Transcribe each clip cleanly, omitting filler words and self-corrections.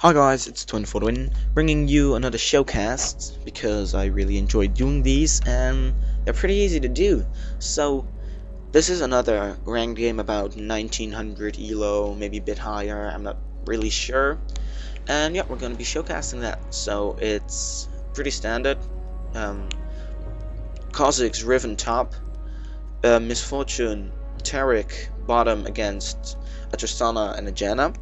Hi guys, it's 24Twin, bringing you another showcast, because I really enjoy doing these, and they're pretty easy to do. So, this is another ranked game about 1900 elo, maybe a bit higher, I'm not really sure. And yeah, we're going to be showcasting that. So, it's pretty standard. Kha'Zix, Riven top, Misfortune, Taric, bottom against a Tristana and a Janna.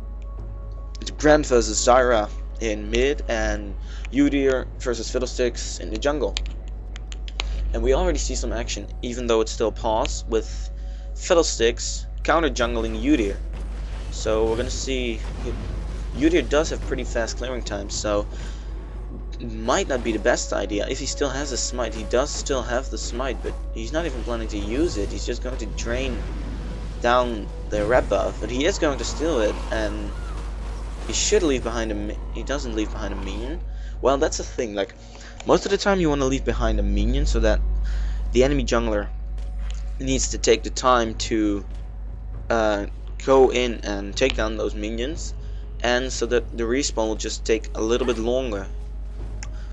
Grand versus Zyra in mid, and Udyr versus Fiddlesticks in the jungle. And we already see some action, even though it's still pause, with Fiddlesticks counter jungling Udyr. So we're gonna see Udyr does have pretty fast clearing times, so it might not be the best idea. If he still has a smite, he does still have the smite, but he's not even planning to use it. He's just going to drain down the red buff, but he is going to steal it, and he should leave behind a he doesn't leave behind a minion. Well, that's the thing, like, most of the time you want to leave behind a minion so that the enemy jungler needs to take the time to go in and take down those minions, and so that the respawn will just take a little bit longer.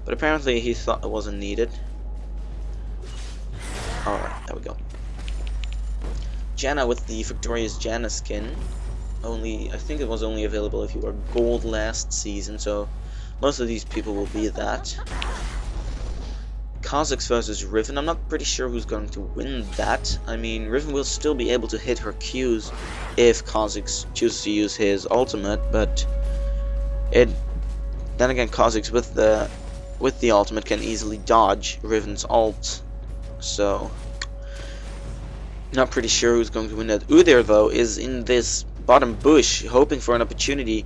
But apparently he thought it wasn't needed. Alright, there we go. Janna with the Victorious Janna skin. I think it was only available if you were gold last season, so most of these people will be that. Kha'Zix versus Riven. I'm not pretty sure who's going to win that. I mean, Riven will still be able to hit her Qs if Kha'Zix chooses to use his ultimate, but then again, Kha'Zix with the ultimate can easily dodge Riven's ult, so not pretty sure who's going to win that. Udyr though is in this bottom bush, hoping for an opportunity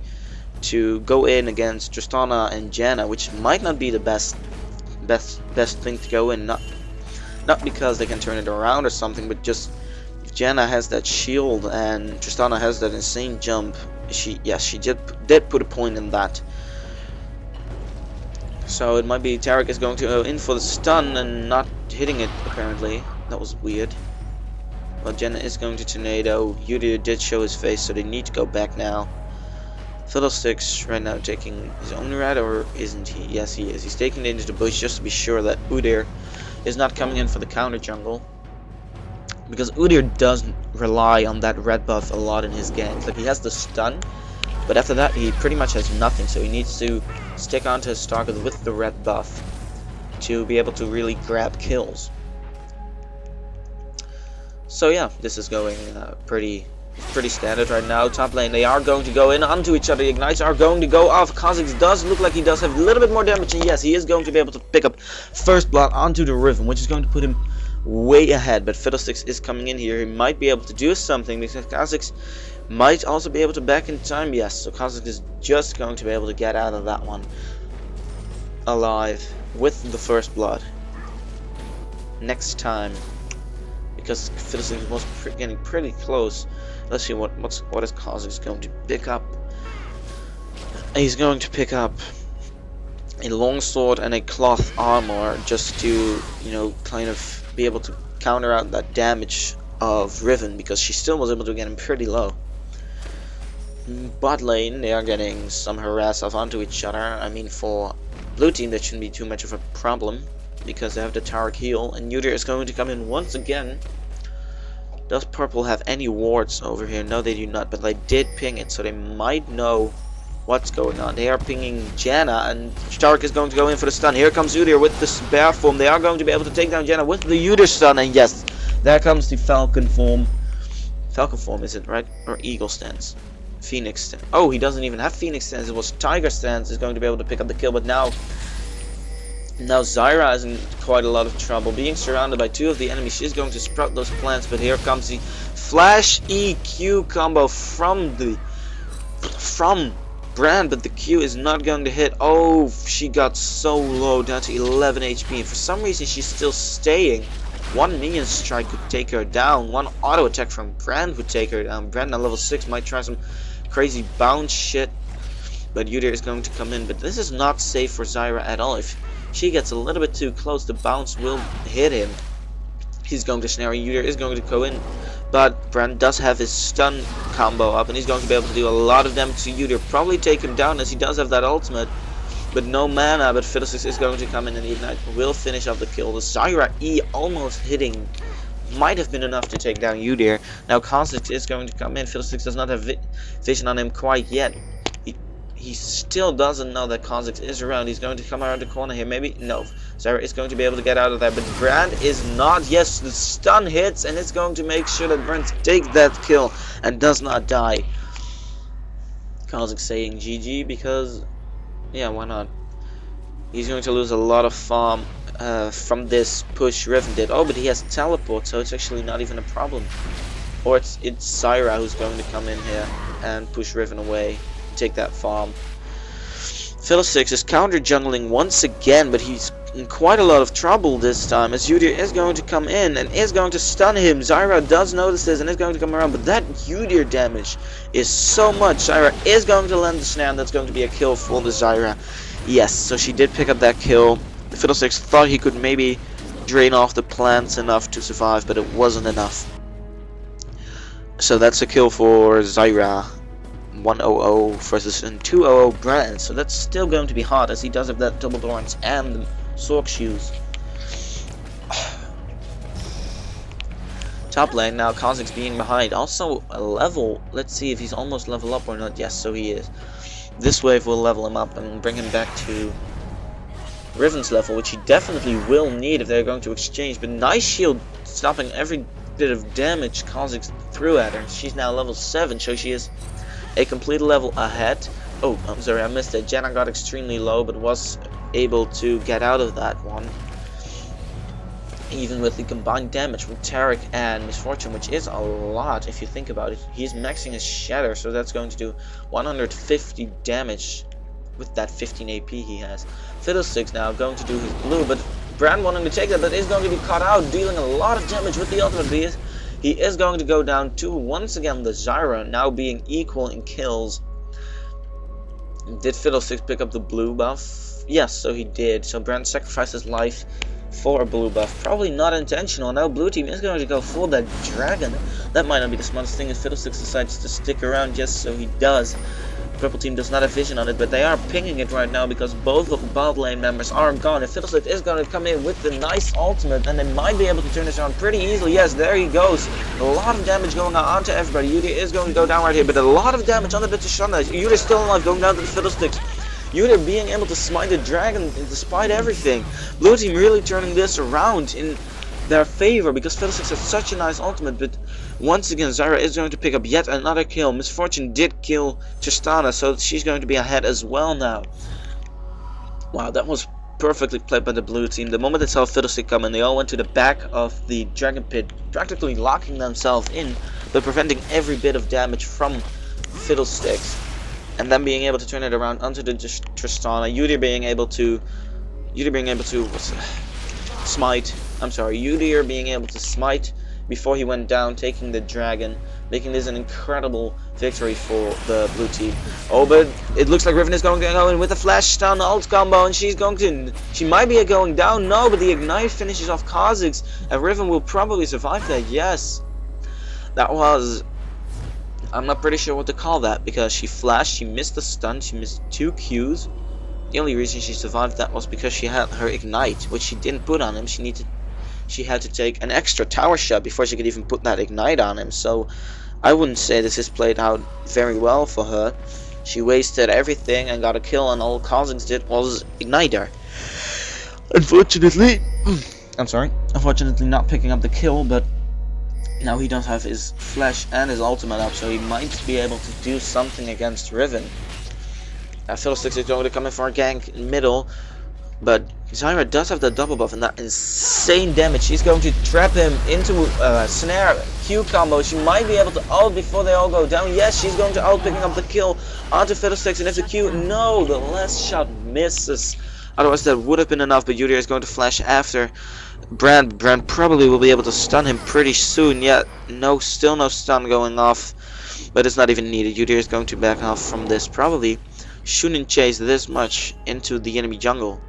to go in against Tristana and Janna, which might not be the best thing to go in. Not because they can turn it around or something, but just if Janna has that shield and Tristana has that insane jump, she did put a point in that. So it might be Taric is going to go in for the stun and not hitting it. Apparently, that was weird. Well, Janna is going to tornado. Udyr did show his face, so they need to go back now. Fiddlesticks right now taking his own red, or isn't he? Yes, he is. He's taking it into the bush just to be sure that Udyr is not coming in for the counter jungle. Because Udyr does rely on that red buff a lot in his games. Like, he has the stun, but after that he pretty much has nothing, so he needs to stick onto his target with the red buff to be able to really grab kills. So yeah, this is going pretty standard right now. Top lane, they are going to go in onto each other. The ignites are going to go off. Kha'Zix does look like he does have a little bit more damage, and yes, he is going to be able to pick up first blood onto the Riven, which is going to put him way ahead. But Fiddlesticks is coming in here. He might be able to do something, because Kha'Zix might also be able to back in time. Yes, so Kha'Zix is just going to be able to get out of that one alive with the first blood next time, because Fiddlesticks was getting pretty close. Let's see what is Kha'Zix going to pick up. He's going to pick up a longsword and a cloth armor, just to, you know, kind of be able to counter out that damage of Riven, because she still was able to get him pretty low. Bot lane, they are getting some harass off onto each other. I mean, for blue team that shouldn't be too much of a problem, because they have the Taric heal, and Udyr is going to come in once again. Does purple have any wards over here? No, they do not, but they did ping it, so they might know what's going on. They are pinging Janna, and Taric is going to go in for the stun. Here comes Udyr with the bear form. They are going to be able to take down Janna with the Udyr stun, and yes, there comes the Falcon form. Falcon form, is it, right? Or Eagle stance? Phoenix stance. Oh, he doesn't even have Phoenix stance. It was Tiger stance is going to be able to pick up the kill, but now Zyra is in quite a lot of trouble, being surrounded by two of the enemies. She's going to sprout those plants, but here comes the flash EQ combo from Brand, but the Q is not going to hit. Oh, she got so low, down to 11 HP, and for some reason she's still staying. One minion strike could take her down, one auto attack from Brand would take her down. Brand on level 6 might try some crazy bounce shit, but Udyr is going to come in. But this is not safe for Zyra at all. If she gets a little bit too close, the bounce will hit him. He's going to snare. Udyr is going to go in But Brand does have his stun combo up, and he's going to be able to do a lot of damage to Udyr. Probably take him down, as he does have that ultimate. But no mana, but Fiddlesticks is going to come in, and the Ignite will finish off the kill. The Zyra E almost hitting might have been enough to take down Udyr. Now Kha'Zix is going to come in. Fiddlesticks does not have vision on him quite yet. He still doesn't know that Kha'Zix is around. He's going to come around the corner here. Maybe? No. Zyra is going to be able to get out of there. But Brand is not. Yes, the stun hits. And it's going to make sure that Brand takes that kill and does not die. Kha'Zix saying GG because... yeah, why not? He's going to lose a lot of farm from this push Riven did. Oh, but he has teleport. So it's actually not even a problem. Or it's Zyra who's going to come in here and push Riven away. Take that farm. Fiddlesticks is counter jungling once again, but he's in quite a lot of trouble this time, as Udyr is going to come in and is going to stun him. Zyra does notice this and is going to come around, but that Udyr damage is so much. Zyra is going to land the snare, and that's going to be a kill for the Zyra. Yes, so she did pick up that kill. Fiddlesticks thought he could maybe drain off the plants enough to survive, but it wasn't enough. So that's a kill for Zyra. 100 versus a 200 Brand, so that's still going to be hard, as he does have that double thorns and the Sork shoes. Top lane now, Kha'Zix being behind, also a level. Let's see if he's almost level up or not. Yes, so he is. This wave will level him up and bring him back to Riven's level, which he definitely will need if they're going to exchange. But nice shield stopping every bit of damage Kha'Zix threw at her. She's now level 7, so she is a complete level ahead. Oh, I'm sorry, I missed it. Janna got extremely low, but was able to get out of that one. Even with the combined damage from Taric and Misfortune, which is a lot if you think about it. He's maxing his Shatter, so that's going to do 150 damage with that 15 AP he has. Fiddlesticks now going to do his blue, but Brand wanting to take that, but is going to be caught out, dealing a lot of damage with the ultimate. He is going to go down to, once again, the Zyra, now being equal in kills. Did Fiddlesticks pick up the blue buff? Yes, so he did. So Brand sacrificed his life for a blue buff. Probably not intentional. Now blue team is going to go for that dragon. That might not be the smartest thing if Fiddlesticks decides to stick around. Yes, so he does. Purple team does not have vision on it, but they are pinging it right now because both of the bot lane members are gone. And Fiddlesticks is going to come in with the nice ultimate, and they might be able to turn this around pretty easily. Yes, there he goes. A lot of damage going on onto everybody. Udyr is going to go down right here, but a lot of damage on the bit to Shana. Udyr still alive, going down to the Fiddlesticks. Udyr being able to smite the dragon despite everything. Blue team really turning this around in their favor because Fiddlesticks has such a nice ultimate, but once again Zyra is going to pick up yet another kill. Misfortune did kill Tristana, so she's going to be ahead as well now. Wow, that was perfectly played by the blue team. The moment they saw Fiddlesticks come in, they all went to the back of the dragon pit, practically locking themselves in, but preventing every bit of damage from Fiddlesticks, and then being able to turn it around onto the Tristana. Udyr being able to smite. I'm sorry, Udyr being able to smite before he went down, taking the dragon, making this an incredible victory for the blue team. Oh, but it looks like Riven is going to go in with a flash stun ult combo, and she might be going down. No, but the ignite finishes off Kha'Zix, and Riven will probably survive that. Yes, that was, I'm not pretty sure what to call that, because she flashed, she missed the stun, she missed 2 Qs. The only reason she survived that was because she had her ignite, which she didn't put on him. She had to take an extra tower shot before she could even put that ignite on him. So I wouldn't say this has played out very well for her. She wasted everything and got a kill, and all Kha'Zix did was ignite her. Unfortunately, not picking up the kill, but now he does have his flash and his ultimate up, so he might be able to do something against Riven. Fiddlesticks is going to come in for a gank in middle, but Zyra does have the double buff and that insane damage. She's going to trap him into a snare Q combo. She might be able to ult before they all go down. Yes, she's going to ult, picking up the kill onto Fiddlesticks, and if the Q, no, the last shot misses. Otherwise that would have been enough, but Udyr is going to flash after Brand. Brand probably will be able to stun him pretty soon. Yet still no stun going off, but it's not even needed. Udyr is going to back off from this. Probably shouldn't chase this much into the enemy jungle.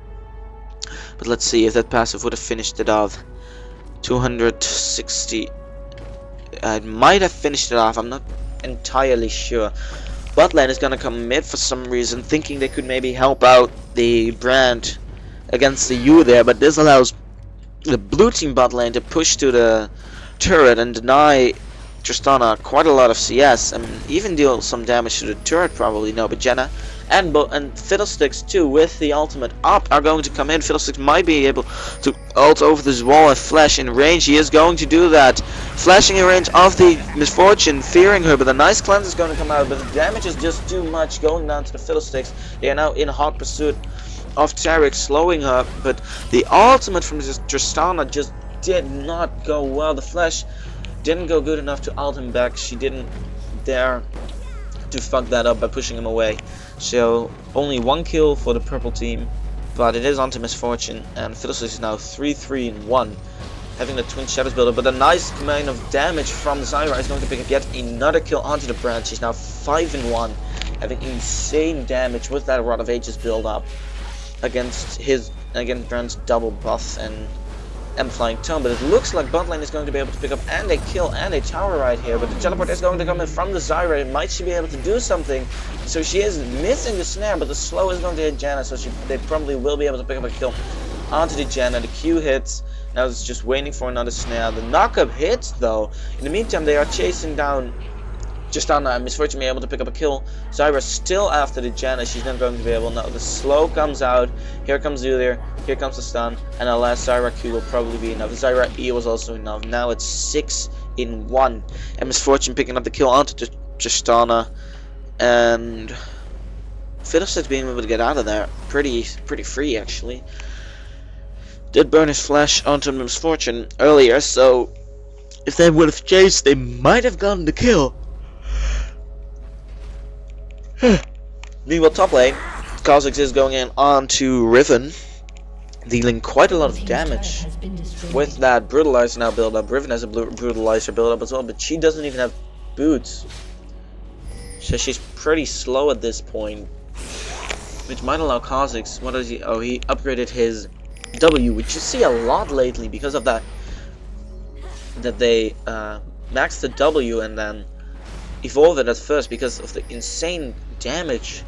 But let's see if that passive would have finished it off. 260 it might have finished it off. I'm not entirely sure. Bot lane is gonna come mid for some reason, thinking they could maybe help out the Brand against the U there, but this allows the blue team bot lane to push to the turret and deny Tristana quite a lot of CS and even deal some damage to the turret probably. No, but Jenna and Fiddlesticks too with the ultimate up are going to come in. Fiddlesticks might be able to ult over this wall and flash in range. He is going to do that, flashing in range of the Misfortune, fearing her, but a nice cleanse is going to come out, but the damage is just too much going down to the Fiddlesticks. They are now in hot pursuit of Tarek, slowing her, but the ultimate from Tristana just did not go well. The flash didn't go good enough to ult him back. She didn't dare to fuck that up by pushing him away. So only 1 kill for the purple team, but it is onto Misfortune, and Fiddlesticks is now 3-3-1, having the twin shadows builder. But a nice amount of damage from Zyra is going to pick up yet another kill onto the Brand. She's now 5-1, having insane damage with that Rod of Ages build up against Brand's double buff and Flying Tome. But it looks like bot lane is going to be able to pick up and a kill and a tower right here, but the teleport is going to come in from the Zyra. Might she be able to do something? So she is missing the snare, but the slow is going to hit Janna, so they probably will be able to pick up a kill onto the Janna. The Q hits, now it's just waiting for another snare. The knockup hits though. In the meantime, they are chasing down Tristana and Misfortune being able to pick up a kill. Zyra still after the Janna. She's not going to be able. Now the slow comes out. Here comes Zulir. Here comes the stun. And our last Zyra Q will probably be enough. Zyra E was also enough. Now it's 6-1. And Misfortune picking up the kill onto Tristana. And Fiddlesticks being able to get out of there. Pretty free actually. Did burn his flash onto Misfortune earlier. So if they would have chased, they might have gotten the kill. Meanwhile, top lane, Kha'Zix is going in onto Riven, dealing quite a lot of damage with that Brutalizer now build up. Riven has a Brutalizer build up as well, but she doesn't even have boots, so she's pretty slow at this point, which might allow Kha'Zix. What does he? Oh, he upgraded his W, which you see a lot lately because of that they maxed the W and then evolve it at first because of the insane damage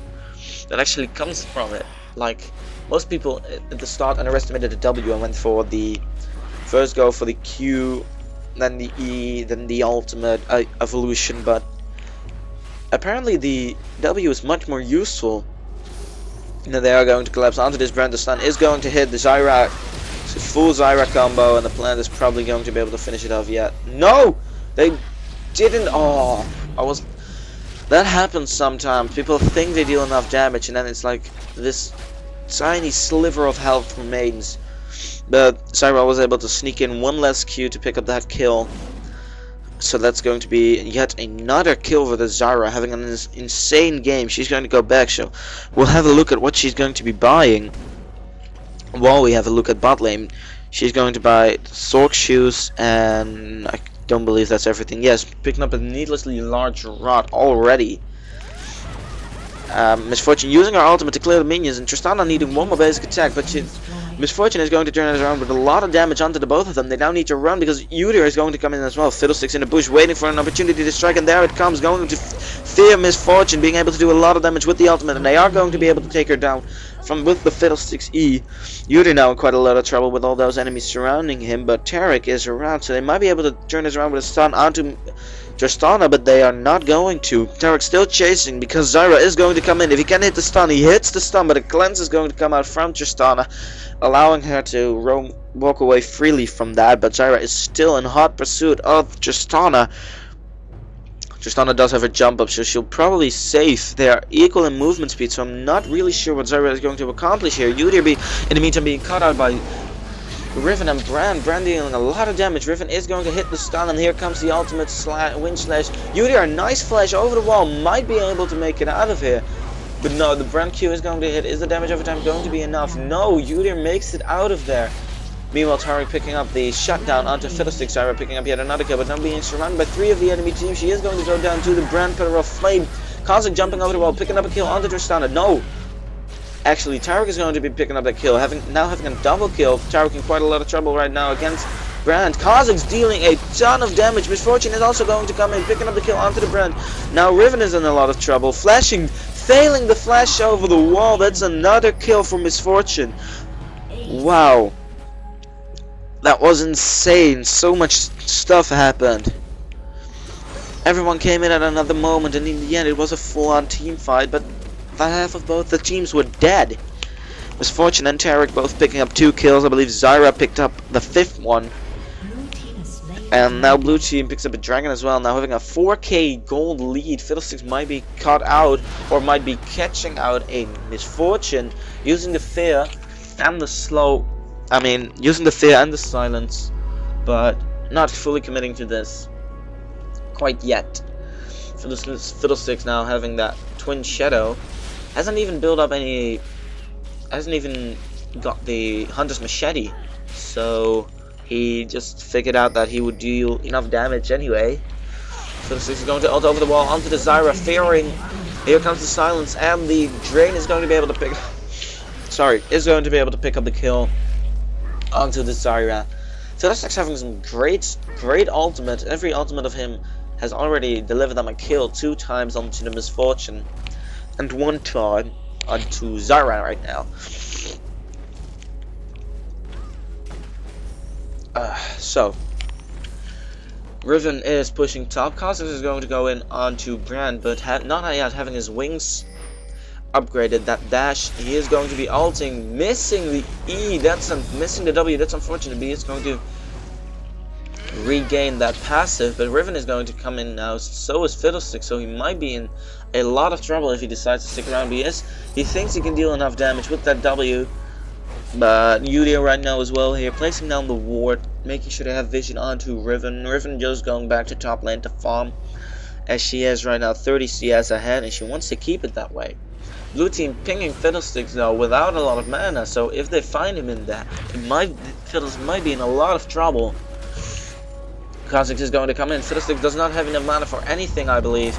that actually comes from it. Like, most people at the start underestimated the W and went for the first go for the Q, then the E, then the ultimate evolution, but apparently the W is much more useful. And they are going to collapse onto this Brand. The stun is going to hit the Zyra, full Zyra combo, and the Plant is probably going to be able to finish it off yet. No! They didn't. Oh, that happens sometimes. People think they deal enough damage and then it's like this tiny sliver of health remains. But Zyra was able to sneak in one less Q to pick up that kill. So that's going to be yet another kill for the Zyra, having an insane game. She's going to go back, so we'll have a look at what she's going to be buying while we have a look at bot lane. She's going to buy Sork shoes, and I don't believe that's everything. Yes, picking up a needlessly large rod already. Misfortune using her ultimate to clear the minions, and Tristana needing one more basic attack, but Misfortune is going to turn it around with a lot of damage onto the both of them. They now need to run because Udyr is going to come in as well. Fiddlesticks in the bush waiting for an opportunity to strike, and there it comes, going to fear Misfortune, being able to do a lot of damage with the ultimate, and they are going to be able to take her down with the Fiddlesticks E. Udyr now in quite a lot of trouble with all those enemies surrounding him, but Tarek is around, so they might be able to turn this around with a stun onto Tristana, but they are not going to. Tarek's still chasing because Zyra is going to come in. If he can hit the stun, he hits the stun, but a cleanse is going to come out from Tristana, allowing her to walk away freely from that. But Zyra is still in hot pursuit of Tristana. Tristana does have a jump up, so she'll probably save. They are equal in movement speed, so I'm not really sure what Zyra is going to accomplish here. Udyr in the meantime being cut out by Riven and Brand. Brand dealing a lot of damage. Riven is going to hit the stun, and here comes the ultimate wind slash. Udyr, a nice flash over the wall, might be able to make it out of here. But no, the Brand Q is going to hit. Is the damage over time going to be enough? No, Udyr makes it out of there. Meanwhile, Tarek picking up the shutdown onto Fiddlesticks. Zyra picking up yet another kill, but now being surrounded by 3 of the enemy team. She is going to go down to the Brand Pillar of Flame. Kha'Zix jumping over the wall, picking up a kill onto Tristana. No! Actually, Tarek is going to be picking up that kill, now having a double kill. Tarek in quite a lot of trouble right now against Brand. Kha'Zix dealing a ton of damage. Misfortune is also going to come in, picking up the kill onto the Brand. Now Riven is in a lot of trouble. Flashing, failing the flash over the wall. That's another kill for Misfortune. Wow. That was insane. So much stuff happened. Everyone came in at another moment, and in the end it was a full-on team fight, but the half of both the teams were dead. Misfortune and Tarek both picking up 2 kills. I believe Zyra picked up the 5th one. And now blue team picks up a dragon as well. Now having a 4k gold lead. Fiddlesticks might be caught out, or might be catching out a Misfortune, using the fear and the using the fear and the silence, but not fully committing to this quite yet. Fiddlesticks now having that twin shadow, hasn't even got the hunter's machete, so he just figured out that he would deal enough damage anyway. Fiddlesticks is going to ult over the wall onto the Zyra, fearing here comes the silence, and the drain is going to be able to pick up the kill onto the Zyra. Fiddlesticks having some great ultimate. Every ultimate of him has already delivered them a kill 2 times onto the Misfortune, and 1 time onto Zyra right now. So Riven is pushing top. Kha'Zix is going to go in onto Brand, but not yet having his wings upgraded. That dash, he is going to be ulting, missing the E. Missing the W. That's unfortunate. But he is going to regain that passive, but Riven is going to come in now. So is Fiddlesticks, so he might be in a lot of trouble if he decides to stick around. He thinks he can deal enough damage with that W, but Yudia right now as well here, placing down the ward, making sure they have vision onto Riven. Riven just going back to top lane to farm, as she has right now 30 CS ahead, and she wants to keep it that way. Blue team pinging Fiddlesticks though without a lot of mana, so if they find him in that, Fiddlesticks might be in a lot of trouble. Kha'Zix is going to come in. Fiddlesticks does not have enough mana for anything, I believe.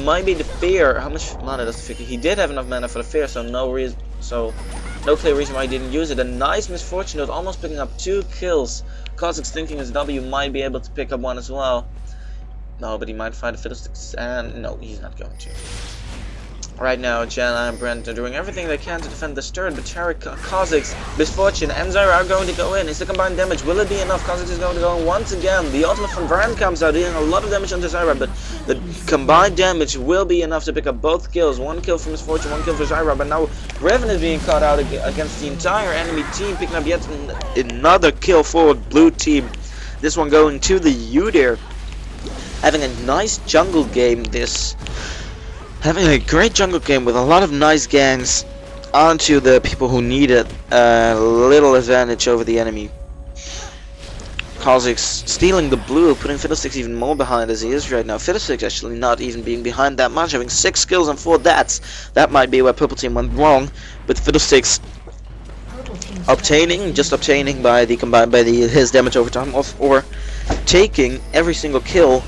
Might be the fear. How much mana does the fear? He did have enough mana for the fear, so no clear reason why he didn't use it. A nice Misfortune with almost picking up 2 kills. Kha'Zix thinking his W might be able to pick up 1 as well. No, but he might find the Fiddlesticks, and no, he's not going to. Right now, Janna and Brent are doing everything they can to defend the turret, but Tarek, Kha'Zix, Misfortune, and Zyra are going to go in. Is the combined damage? Will it be enough? Kha'Zix is going to go in once again. The ultimate from Brent comes out, dealing a lot of damage onto Zyra, but the combined damage will be enough to pick up both kills. 1 kill for Misfortune, 1 kill for Zyra, but now Riven is being caught out against the entire enemy team, picking up yet another kill for blue team. This one going to the Yudir. Having a nice jungle game, having a great jungle game with a lot of nice gangs onto the people who needed a little advantage over the enemy. Kha'Zix stealing the blue, putting Fiddlesticks even more behind as he is right now. Fiddlesticks actually not even being behind that much, having 6 kills and 4 deaths. That might be where Purple Team went wrong, but Fiddlesticks obtaining by his damage over time or taking every single kill.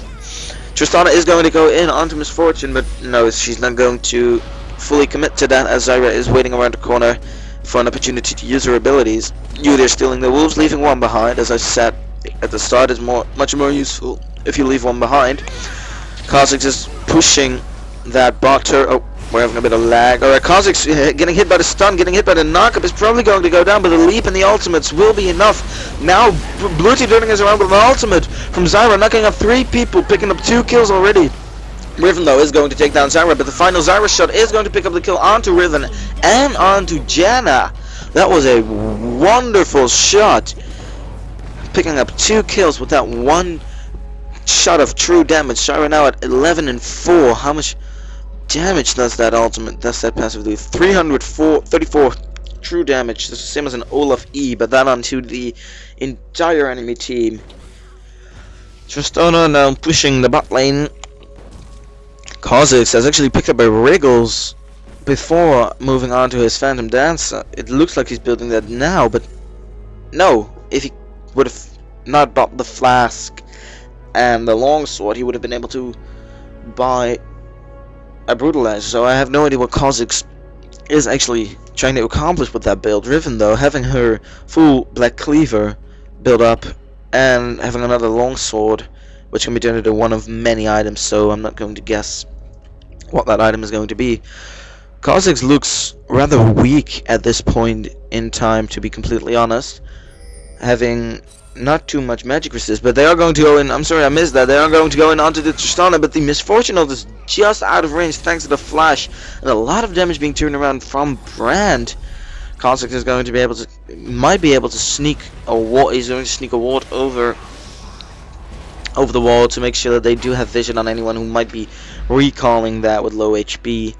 Tristana is going to go in onto Misfortune, but no, she's not going to fully commit to that, as Zyra is waiting around the corner for an opportunity to use her abilities. They're stealing the wolves, leaving 1 behind. As I said at the start, is much more useful if you leave 1 behind. Kha'Zix is pushing that bot. Oh, we're having a bit of lag. Alright, Kha'Zix getting hit by the stun, getting hit by the knockup, is probably going to go down, but the leap and the ultimates will be enough. Now, blue team turning us around with an ultimate from Zyra, knocking up 3 people, picking up 2 kills already. Riven, though, is going to take down Zyra, but the final Zyra shot is going to pick up the kill onto Riven and onto Janna. That was a wonderful shot. Picking up 2 kills with that 1 shot of true damage. Zyra now at 11 and 4. How much damage does that passive do? 334 true damage. This is the same as an Olaf E, but that onto the entire enemy team. Tristana now pushing the bot lane. Kha'Zix has actually picked up a Wriggles before moving on to his Phantom Dancer. It looks like he's building that now, but no. If he would have not bought the flask and the longsword, he would have been able to buy a Brutalizer. So I have no idea what Kha'Zix is actually trying to accomplish with that build. Riven, though, having her full Black Cleaver build up and having another longsword, which can be turned into one of many items, so I'm not going to guess what that item is going to be. Kha'Zix looks rather weak at this point in time, to be completely honest, having not too much magic resist, but they are going to go in. I'm sorry I missed that. They are going to go in onto the Tristana, but the Misfortune Ult is just out of range thanks to the flash, and a lot of damage being turned around from Brand. Kha'Zix is going to be able to, might be able to sneak a ward. He's going to sneak a ward over the wall to make sure that they do have vision on anyone who might be recalling that with low HP.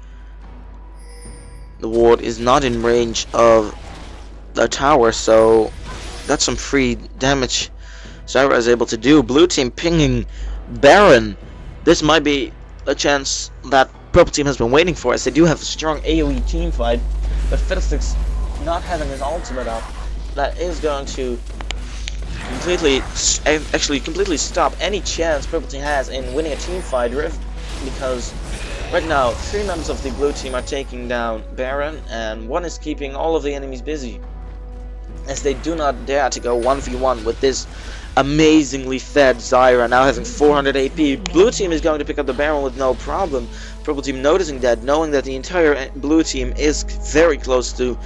The ward is not in range of the tower, so that's some free damage Zyra is able to do. Blue team pinging Baron. This might be a chance that purple team has been waiting for, as they do have a strong AoE team fight, but Fiddlesticks not having his ultimate up, that is going to completely stop any chance purple team has in winning a team fight, because right now 3 members of the blue team are taking down Baron, and 1 is keeping all of the enemies busy, as they do not dare to go 1v1 with this amazingly fed Zyra, now having 400 AP. Blue team is going to pick up the Baron with no problem. Purple team noticing that, knowing that the entire blue team is very close to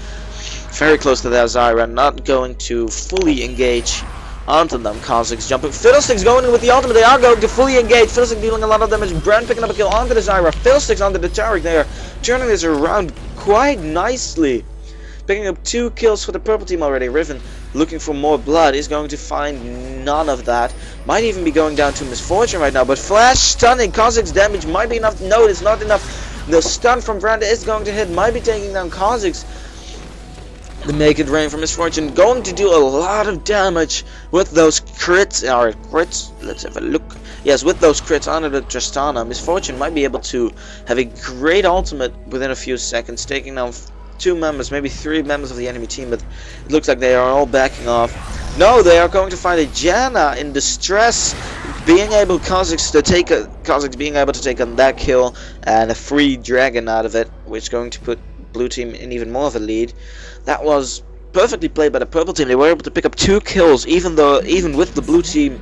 that Zyra, not going to fully engage onto them. Kha'Zix jumping. Fiddlesticks going in with the ultimate. They are going to fully engage. Fiddlesticks dealing a lot of damage. Brand picking up a kill onto the Zyra. Fiddlesticks onto the Tarek. They are turning this around quite nicely. Picking up 2 kills for the purple team already. Riven looking for more blood, is going to find none of that. Might even be going down to Misfortune right now, but flash stunning. Kha'Zix damage might be enough. No, it's not enough. The stun from Brand is going to hit. Might be taking down Kha'Zix. The Make It Rain from Misfortune going to do a lot of damage with those crits. Let's have a look. Yes, with those crits onto the Tristana, Misfortune might be able to have a great ultimate within a few seconds, taking down 2 members, maybe 3 members of the enemy team, but it looks like they are all backing off. No, they are going to find a Janna in distress, being able Kha'Zix being able to take on that kill and a free dragon out of it, which is going to put blue team in even more of a lead. That was perfectly played by the purple team. They were able to pick up 2 kills, even with the blue team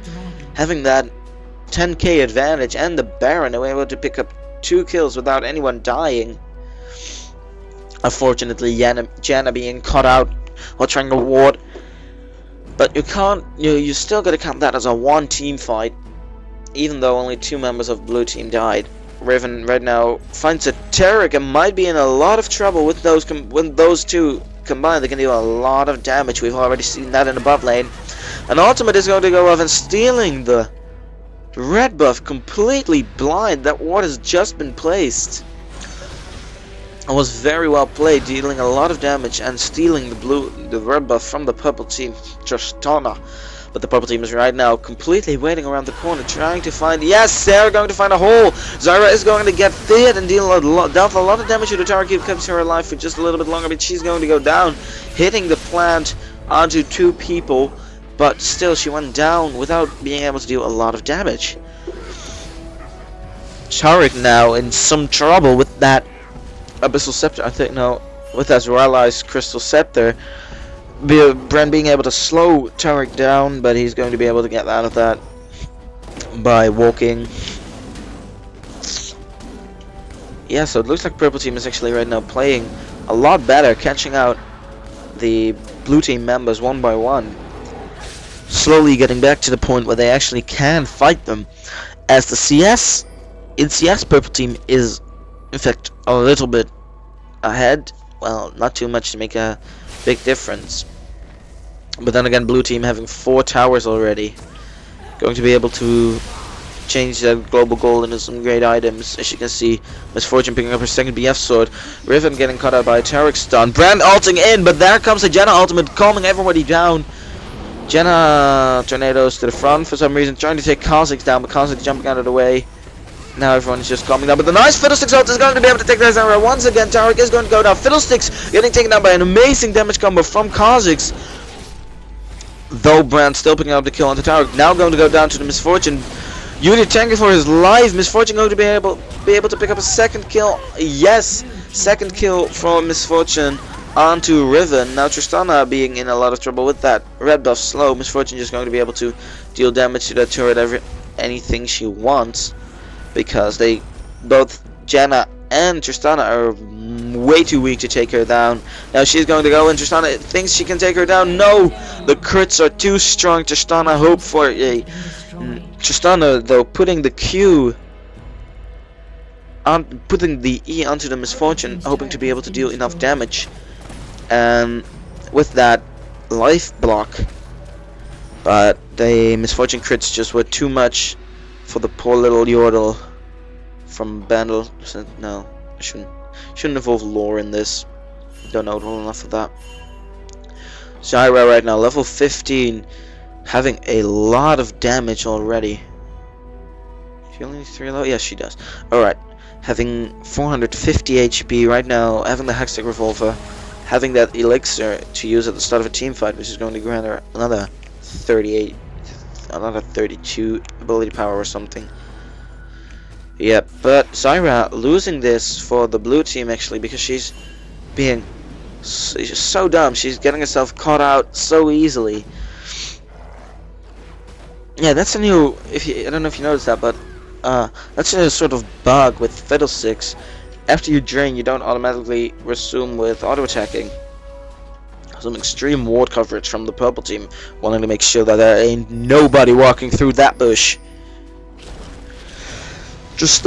having that 10k advantage and the Baron, they were able to pick up 2 kills without anyone dying. Unfortunately, Janna being caught out while trying to ward, but you still got to count that as a 1 team fight, even though only 2 members of blue team died. Riven right now finds a Tarek and might be in a lot of trouble with those when those 2 combined. They can do a lot of damage. We've already seen that in the bot lane. An ultimate is going to go off and stealing the red buff, completely blind. That ward has just been placed. It was very well played, dealing a lot of damage and stealing the red buff from the purple team, Tristana. But the purple team is right now completely waiting around the corner, trying to find. Yes, they're going to find a hole. Zyra is going to get feared and deal a lot of damage to the tower. Keeps her alive for just a little bit longer, but she's going to go down, hitting the plant onto 2 people. But still, she went down without being able to do a lot of damage. Tarek now in some trouble with that Abyssal Scepter. I think no, with Azraeli's Crystal Scepter. Brand being able to slow Tarek down, but he's going to be able to get out of that by walking. Yeah, so it looks like purple team is actually right now playing a lot better, catching out the blue team members 1 by 1. Slowly getting back to the point where they actually can fight them, as the CS purple team is in fact a little bit ahead. Well, not too much to make a big difference, but then again, blue team having 4 towers already, going to be able to change their global gold into some great items. As you can see, Misfortune picking up her 2nd BF sword, Riven getting caught out by a Tarek stun, Brand ulting in, but there comes a Janna ultimate, calming everybody down. Janna tornadoes to the front for some reason, trying to take Kha'Zix down, but Kha'Zix jumping out of the way. Now everyone's just calming down, but the nice Fiddlesticks ult is going to be able to take that Zyra once again. Tarek is going to go down. Fiddlesticks getting taken down by an amazing damage combo from Kha'Zix. Though Brand still picking up the kill on the Tarek. Now going to go down to the Misfortune. Yuri tanking for his life. Misfortune going to be able to pick up a 2nd kill. Yes, 2nd kill from Misfortune onto Riven. Now Tristana being in a lot of trouble with that red buff slow. Misfortune just going to be able to deal damage to that turret anything she wants, because they both Janna and Tristana are way too weak to take her down. Now she's going to go, and Tristana thinks she can take her down. No, the crits are too strong. Tristana hope for a Tristana though putting the Q on, putting the E onto the Misfortune, hoping to be able to deal enough damage. And with that life block, but the Misfortune crits just were too much for the poor little Yordle from Bandle. No, I shouldn't involve lore in this. Don't know well enough of that. Zyra right now, level 15, having a lot of damage already. She only needs 3 low? Yes, she does. Alright, having 450 HP right now, having the Hextech Revolver, having that elixir to use at the start of a team fight, which is going to grant her another 38, another 32 ability power or something. Yep, but Zyra losing this for the blue team actually, because she's being so dumb. She's getting herself caught out so easily. Yeah, that's a new. I don't know if you noticed that, but that's a sort of bug with Fiddlesticks. After you drain, you don't automatically resume with auto attacking. Some extreme ward coverage from the purple team, wanting to make sure that there ain't nobody walking through that bush. Just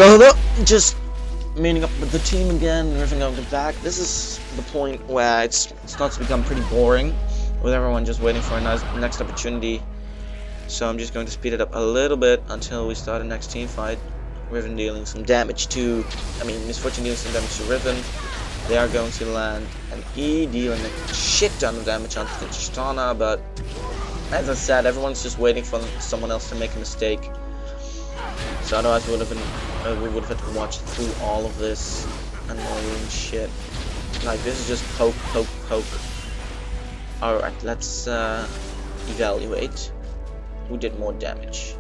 meeting up with the team again, and everything going back. This is the point where it starts to become pretty boring, with everyone just waiting for a next opportunity. So I'm just going to speed it up a little bit until we start the next team fight. Riven dealing some damage to, Misfortune dealing some damage to Riven. They are going to land an E, dealing a shit ton of damage onto the Tristana, but as I said, everyone's just waiting for someone else to make a mistake. So otherwise we would have had to watch through all of this annoying shit. Like, this is just poke, poke, poke. Alright, let's evaluate who did more damage.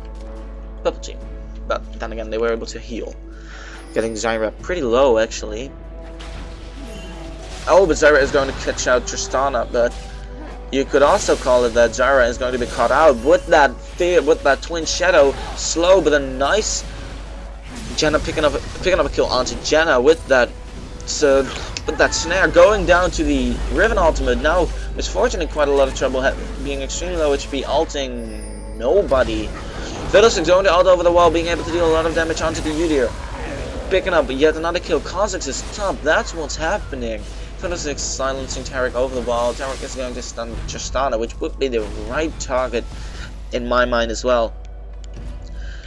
Purple team. But then again, they were able to heal, getting Zyra pretty low actually. Oh, but Zyra is going to catch out Tristana, but you could also call it that Zyra is going to be caught out with that twin shadow slow, but a nice Janna picking up a kill onto Janna with that snare, going down to the Riven ultimate. Now Misfortune in quite a lot of trouble, being extremely low HP, ulting nobody. Fiddlesticks going to ult over the wall, being able to deal a lot of damage onto the Udyr. Picking up yet another kill. Kha'Zix is top. That's what's happening. Fiddlesticks silencing Taric over the wall. Taric is going to stun Tristana, which would be the right target in my mind as well.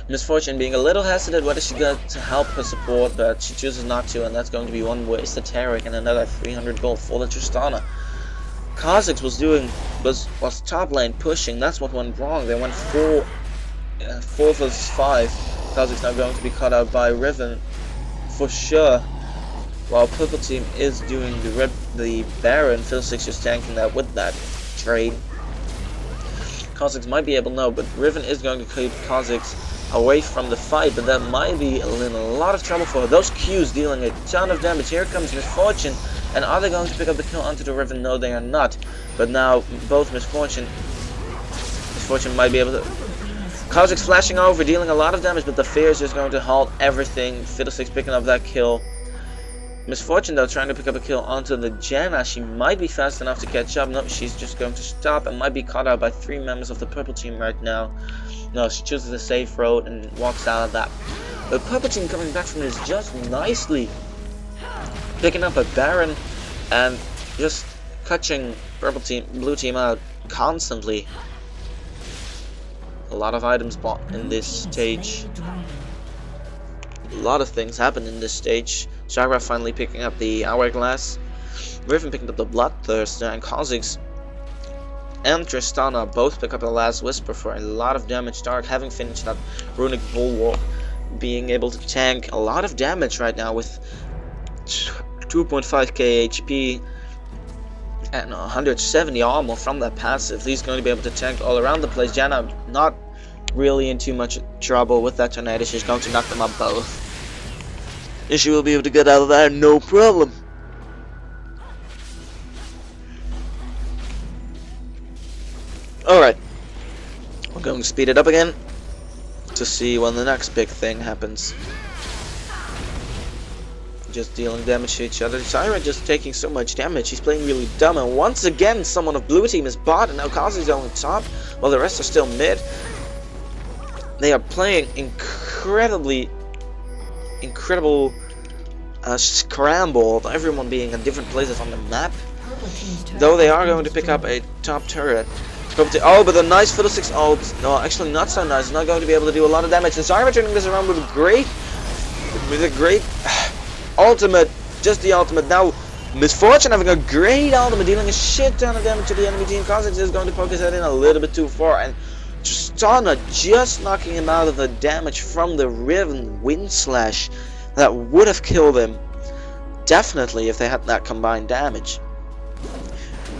Misfortune being a little hesitant whether she got to help her support, but she chooses not to, and that's going to be one wasted Taric and another 300 gold for the Tristana. Kha'Zix was top lane pushing. That's what went wrong. They went 4 versus 5. Kha'Zix now going to be cut out by Riven for sure. While purple team is doing the Baron, Fiddlesticks just tanking that with that trade. Kha'Zix might be able to know, but Riven is going to keep Kha'Zix away from the fight, but that might be in a lot of trouble for her. Those Qs dealing a ton of damage. Here comes Misfortune, and are they going to pick up the kill onto the Riven? No, they are not. But now both Misfortune might be able to. Kha'Zix flashing over, dealing a lot of damage, but the fear is just going to halt everything. Fiddlesticks picking up that kill. Misfortune though trying to pick up a kill onto the Janna. She might be fast enough to catch up. No, she's just going to stop and might be caught out by 3 members of the purple team right now. No, she chooses a safe road and walks out of that. The purple team coming back from this just nicely, picking up a Baron and just catching blue team out constantly. A lot of items bought in this stage. A lot of things happen in this stage. Zyra finally picking up the Hourglass. Riven picking up the Bloodthirster, and Kha'Zix and Tristana both pick up the Last Whisper for a lot of damage. Dark having finished that Runic Bulwark, being able to tank a lot of damage right now with 2.5k HP and 170 armor from that passive. He's going to be able to tank all around the place. Janna not really in too much trouble with that tornado. She's going to knock them up both, and she will be able to get out of there no problem. Alright, we're going to speed it up again to see when the next big thing happens. Just dealing damage to each other. Zyra just taking so much damage. He's playing really dumb. And once again, someone of blue team is bot. And now Kazu's on top. While the rest are still mid. They are playing incredible scramble. Everyone being in different places on the map. Though they are going to pick up a top turret. Oh, but a nice Fiddlesticks ult. No, actually not so nice. Not going to be able to do a lot of damage. And Zyra turning this around with a great ultimate, just the ultimate. Now, Misfortune having a great ultimate, dealing a shit ton of damage to the enemy team. Kha'Zix is going to poke his head in a little bit too far, and Tristana just knocking him out of the damage from the Riven Wind Slash that would have killed him, definitely, if they had that combined damage.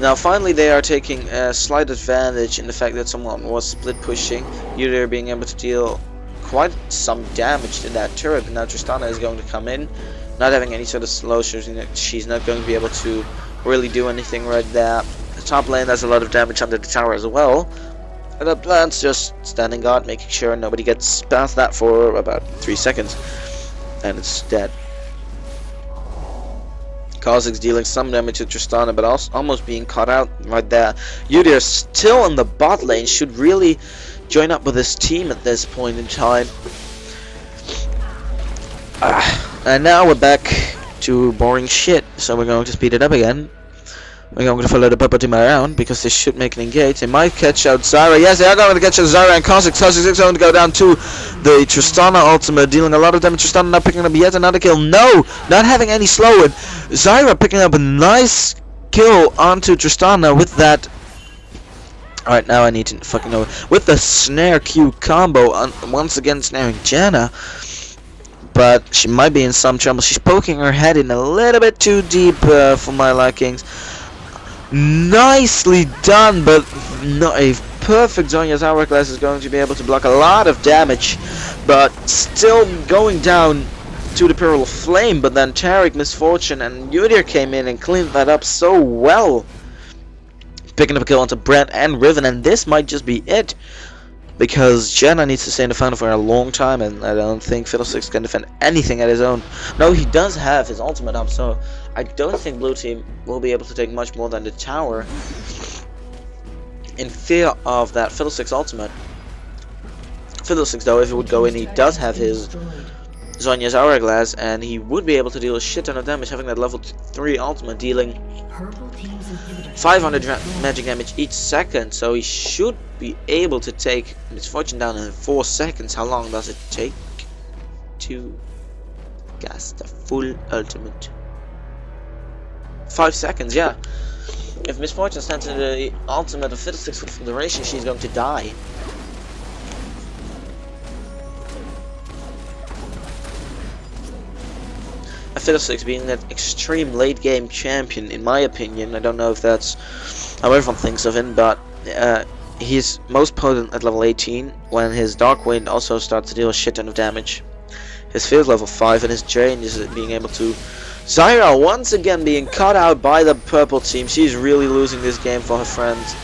Now, finally, they are taking a slight advantage in the fact that someone was split pushing, either being able to deal quite some damage to that turret, and now Tristana is going to come in. Not having any sort of slow, she's not going to be able to really do anything right there. The top lane has a lot of damage under the tower as well. And the plant's just standing guard, making sure nobody gets past that for about 3 seconds. And it's dead. Kha'Zix dealing some damage to Tristana, but also almost being caught out right there. Udyr still in the bot lane, should really join up with his team at this point in time. And now we're back to boring shit, so we're going to speed it up again. We're going to follow the purple team around, because they should make an engage. They might catch out Zyra. Yes, they are going to catch out Zyra and Kha'Zix. Kha'Zix is going to go down to the Tristana ultimate, dealing a lot of damage. Tristana now picking up yet another kill. No, not having any slow in. Zyra picking up a nice kill onto Tristana with that. Alright, now I need to fucking know. With the snare Q combo, once again snaring Janna. But she might be in some trouble. She's poking her head in a little bit too deep for my likings. Nicely done, but not a perfect Zonya's Hourglass is going to be able to block a lot of damage. But still going down to the Pearl of Flame. But then Taric, Misfortune, and Udyr came in and cleaned that up so well. Picking up a kill onto Brent and Riven, and this might just be it. Because Janna needs to stay in the final for a long time, and I don't think Fiddlesticks can defend anything at his own. No, he does have his ultimate up, so I don't think Blue Team will be able to take much more than the tower. In fear of that Fiddlesticks ultimate. Fiddlesticks, though, if it would go in, he does have his Zonya's Hourglass, and he would be able to deal a shit ton of damage, having that level 3 ultimate, dealing 500 magic damage each second, so he should be able to take Misfortune down in 4 seconds. How long does it take to cast the full ultimate? 5 seconds, yeah. If Misfortune stands in the ultimate of Fiddlesticks for the duration, she's going to die. Fiddlesticks being that extreme late game champion, in my opinion. I don't know if that's how everyone thinks of him, but he's most potent at level 18 when his Dark Wind also starts to deal a shit ton of damage. His field level 5 and his Jane is being able to. Zyra once again being caught out by the purple team. She's really losing this game for her friends.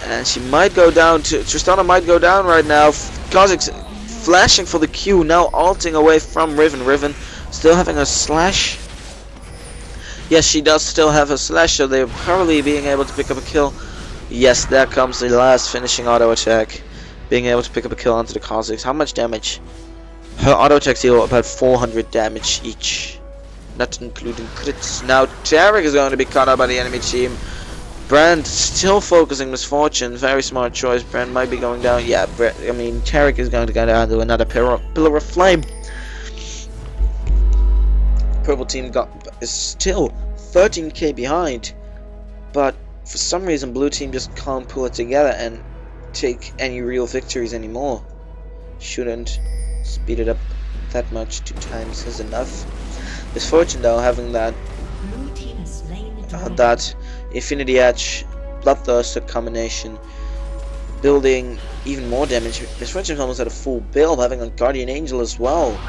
And she might go down to. Tristana might go down right now. Kha'Zix flashing for the Q, now ulting away from Riven. Riven still having a slash. Yes, she does still have a slash, so they're probably being able to pick up a kill. Yes, there comes the last finishing auto attack. Being able to pick up a kill onto the Kha'Zix. How much damage? Her auto attacks deal about 400 damage each, not including crits. Now Taric is going to be caught up by the enemy team. Brand still focusing Misfortune. Very smart choice. Brand might be going down. Yeah, Taric is going to go down to another pillar of flame. Purple team is still 13k behind, but for some reason Blue team just can't pull it together and take any real victories anymore. Shouldn't speed it up that much. 2 times is enough. Misfortune, though, having that that Infinity Edge Bloodthirster combination, building even more damage. Misfortune's almost at a full build, having a Guardian Angel as well.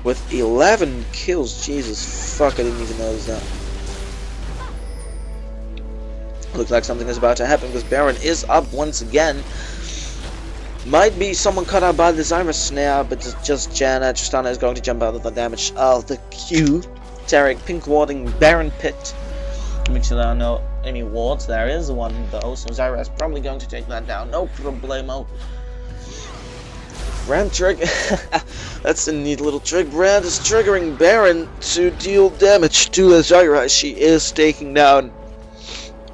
With 11 kills, Jesus fuck, I didn't even notice that. Looks like something is about to happen because Baron is up once again. Might be someone cut out by the Zyra snare, but it's just Janna. Tristana is going to jump out of the damage of the Q. Tarek pink warding Baron pit. Make sure there are no any wards. There is one though, so Zyra is probably going to take that down. No problemo. Brand trick. That's a neat little trick. Brand is triggering Baron to deal damage to Zyra. She is taking down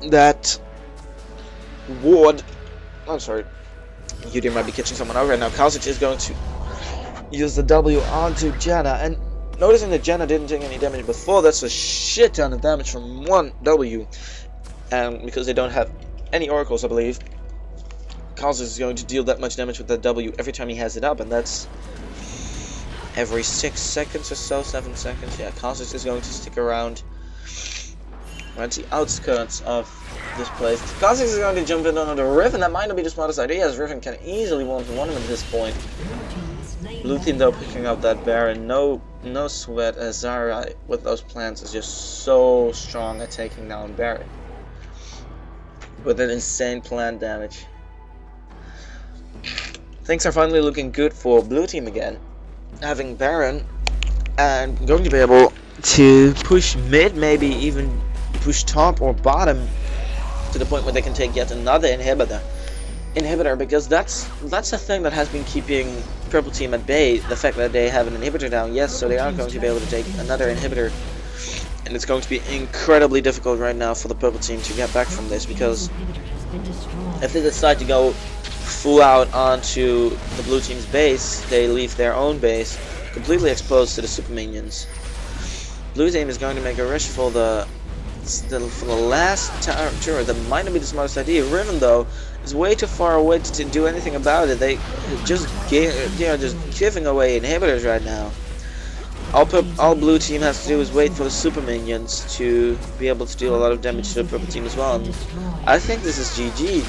that ward. I'm sorry. Yudir might be catching someone out right now. Kalsic is going to use the W onto Janna, and noticing that Janna didn't take any damage before, that's a shit ton of damage from one W. And because they don't have any oracles, I believe, Kalsic is going to deal that much damage with that W every time he has it up, and that's every 6 seconds or so, 7 seconds. Yeah, Kalsic is going to stick around at the outskirts of this place. Kalsic is going to jump in on the Riven. That might not be the smartest idea, as Riven can easily 1-1 him at this point. Blue team though picking up that Baron, no sweat, as Zyra with those plants is just so strong at taking down Baron with that insane plant damage. Things are finally looking good for blue team again, having Baron and going to be able to push mid, maybe even push top or bottom to the point where they can take yet another inhibitor, because that's the thing that has been keeping purple team at bay. The fact that they have an inhibitor down, yes, so they are going to be able to take another inhibitor, and it's going to be incredibly difficult right now for the purple team to get back from this, because if they decide to go full out onto the blue team's base, they leave their own base completely exposed to the super minions. Blue team is going to make a rush for the last turret. That might not be the smartest idea. Riven though is way too far away to do anything about it. They just just giving away inhibitors right now. All blue team has to do is wait for the super minions to be able to deal a lot of damage to the purple team as well. And I think this is GG.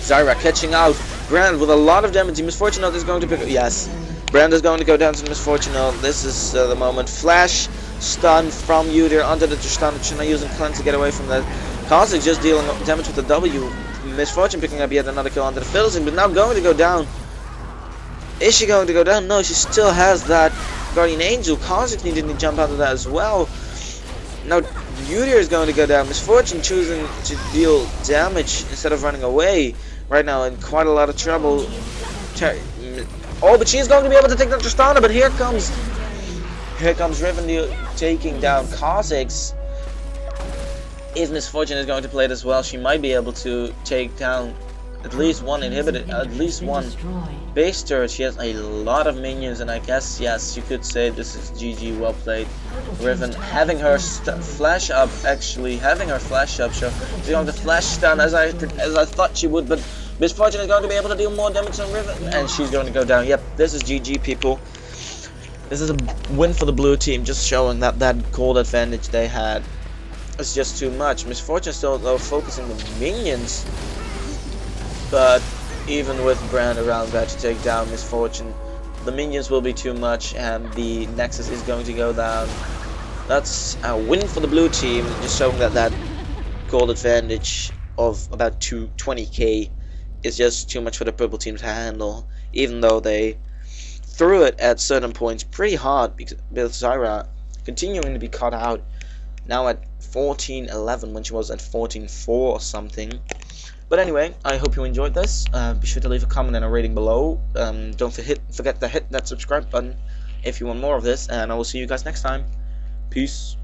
Zyra catching out Brand with a lot of damage. Misfortuno is going to pick up. Yes, Brand is going to go down to Misfortuno. This is the moment. Flash stun from Yudir onto the Tristana, using Cleanse to get away from that. Kalsic just dealing damage with the W. Misfortune picking up yet another kill onto the Fiddlesing, but now going to go down. Is she going to go down? No, she still has that Guardian Angel. Kalsic needed to jump out of that as well. Now Yudir is going to go down. Misfortune choosing to deal damage instead of running away. Right now in quite a lot of trouble. Oh, but she's going to be able to take down Tristana, but here comes Riven taking down Kha'Zix. If Misfortune is going to play it as well, she might be able to take down at least one inhibitor, at least one base turret. She has a lot of minions, and I guess, yes, you could say this is GG, well played. Riven having her flash up, actually having her flash up, so she's going to flash stun as I thought she would, but Misfortune is going to be able to deal more damage on Riven, and she's going to go down. Yep, this is GG, people. This is a win for the blue team, just showing that gold advantage they had is just too much. Misfortune still though focusing the minions, but even with Brand around there to take down Misfortune, the minions will be too much, and the Nexus is going to go down. That's a win for the blue team, just showing that gold advantage of about 20k is just too much for the purple team to handle, even though they threw it at certain points pretty hard, because Zyra continuing to be caught out, now at 14-11 when she was at 14-4 or something. But anyway, I hope you enjoyed this. Be sure to leave a comment and a rating below. Don't forget to hit that subscribe button if you want more of this, and I will see you guys next time. Peace.